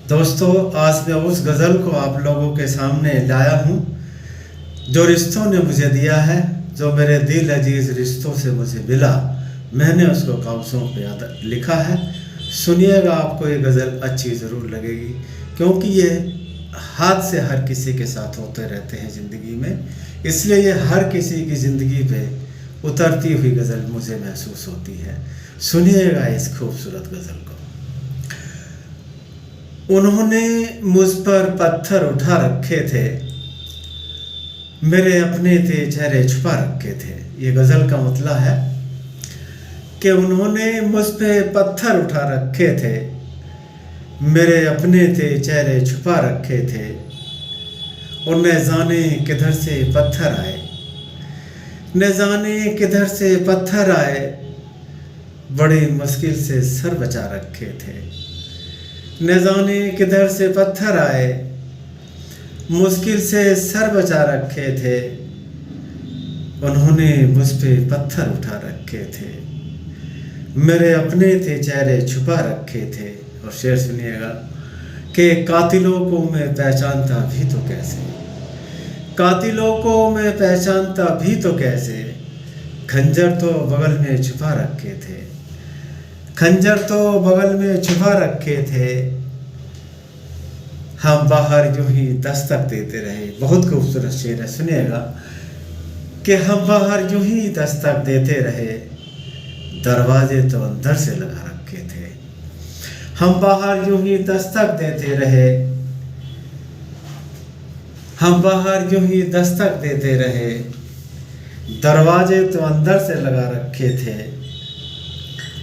दोस्तों, आज मैं उस गज़ल को आप लोगों के सामने लाया हूँ जो रिश्तों ने मुझे दिया है, जो मेरे दिल अजीज़ रिश्तों से मुझे मिला। मैंने उसको कागज़ों पे लिखा है। सुनिएगा, आपको ये गज़ल अच्छी ज़रूर लगेगी, क्योंकि ये हाथ से हर किसी के साथ होते रहते हैं ज़िंदगी में, इसलिए ये हर किसी की ज़िंदगी पे उतरती हुई गज़ल मुझे महसूस होती है। सुनिएगा इस खूबसूरत गज़ल को। उन्होंने मुझ पर पत्थर उठा रखे थे, मेरे अपने थे चेहरे छुपा रखे थे। ये गज़ल का मतलब है कि उन्होंने मुझ पे पत्थर उठा रखे थे, मेरे अपने थे चेहरे छुपा रखे थे। और न जाने किधर से पत्थर आए, न जाने किधर से पत्थर आए, बड़ी मुश्किल से सर बचा रखे थे। न जाने किधर से पत्थर आए, मुश्किल से सर बचा रखे थे। उन्होंने मुझ पे पत्थर उठा रखे थे, मेरे अपने थे चेहरे छुपा रखे थे। और शेर सुनिएगा कि कातिलों को मैं पहचानता भी तो कैसे, कातिलों को मैं पहचानता भी तो कैसे, खंजर तो बगल में छुपा रखे थे, खंजर तो बगल में छुपा रखे थे। हम बाहर यूं ही दस्तक देते रहे। बहुत खूबसूरत शेर है, सुनिएगा कि हम बाहर यूं ही दस्तक देते रहे, दरवाजे तो अंदर से लगा रखे थे। हम बाहर यूं ही दस्तक देते रहे, हम बाहर यूं ही दस्तक देते रहे, दरवाजे तो अंदर से लगा रखे थे।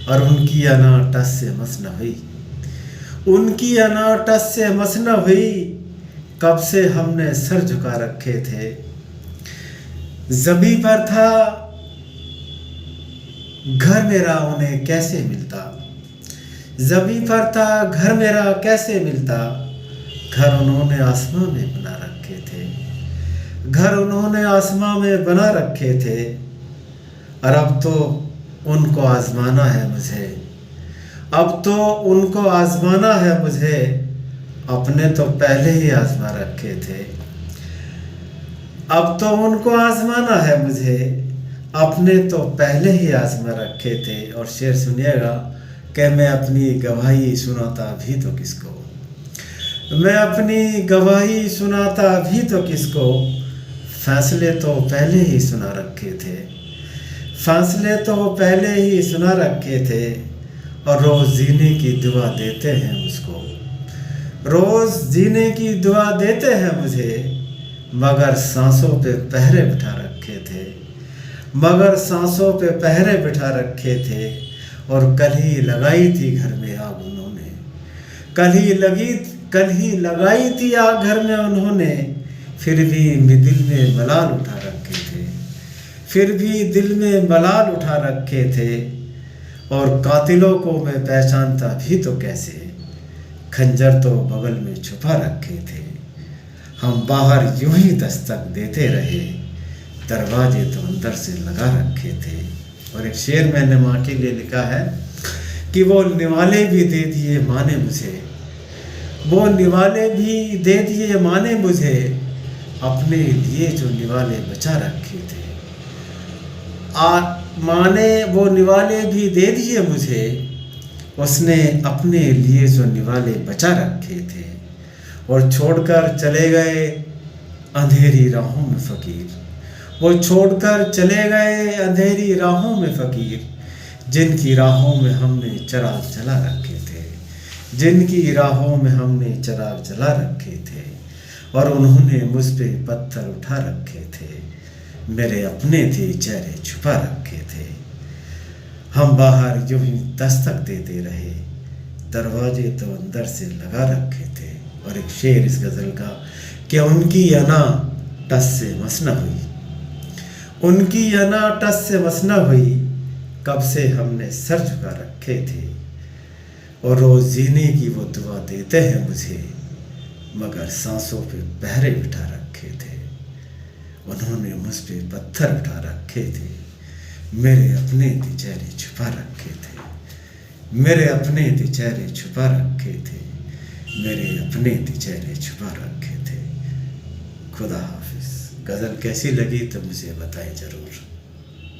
और उनकी अना टस से मस न हुई, उनकी अना टस से मस न हुई, कब से हमने सर झुका रखे थे। ज़मीं पर था घर मेरा, उन्हें कैसे मिलता, ज़मीं पर था घर मेरा कैसे मिलता। घर उन्होंने आसमां में बना रखे थे, घर उन्होंने आसमां में बना रखे थे। और अब तो उनको आजमाना है मुझे, अब तो उनको आजमाना है मुझे, अपने तो पहले ही आजमा रखे थे। अब तो उनको आजमाना है मुझे, अपने तो पहले ही आजमा रखे थे। और शेर सुनिएगा कि मैं अपनी गवाही सुनाता भी तो किसको, मैं अपनी गवाही सुनाता भी तो किसको, फैसले तो पहले ही सुना रखे थे, फैसले तो पहले ही सुना रखे थे। और रोज़ जीने की दुआ देते हैं मुझको, रोज़ जीने की दुआ देते हैं मुझे, मगर सांसों पे पहरे बिठा रखे थे, मगर सांसों पे पहरे बिठा रखे थे। और कल ही लगाई थी घर में आग उन्होंने, कल ही लगाई थी आग घर में उन्होंने, फिर भी दिल में मलाल उठा रखे थे, फिर भी दिल में मलाल उठा रखे थे। और कातिलों को मैं पहचानता भी तो कैसे, खंजर तो बगल में छुपा रखे थे। हम बाहर यूं ही दस्तक देते रहे, दरवाजे तो अंदर से लगा रखे थे। और एक शेर मैंने माँ के लिए लिखा है कि वो निवाले भी दे दिए माँ ने मुझे, वो निवाले भी दे दिए माँ ने मुझे, अपने लिए जो निवाले बचा रखे थे। माँ ने वो निवाले भी दे दिए मुझे, उसने अपने लिए जो निवाले बचा रखे थे। और छोड़कर चले गए अंधेरी राहों में फ़कीर, वो छोड़कर चले गए अंधेरी राहों में फ़कीर, जिनकी राहों में हमने चिराग जला रखे थे, जिनकी राहों में हमने चिराग जला रखे थे। और उन्होंने मुझ पे पत्थर उठा रखे थे, मेरे अपने थे चेहरे छुपा रखे थे। हम बाहर यूं ही दस्तक देते रहे, दरवाजे तो अंदर से लगा रखे थे। और एक शेर इस गज़ल का कि उनकी अना टस से मस न हुई, उनकी अना टस से मस न हुई, कब से हमने सर झुका रखे थे। और रोज़ जीने की वो दुआ देते हैं मुझे, मगर सांसों पे पहरे बिठा रखे थे। उन्होंने मुझ पे पत्थर उठा रखे थे, मेरे अपने थे चेहरे छुपा रखे थे, मेरे अपने थे चेहरे छुपा रखे थे। मेरे अपने चेहरे छुपा रखे थे। खुदा हाफिज़। गज़ल कैसी लगी तो मुझे बताएं ज़रूर।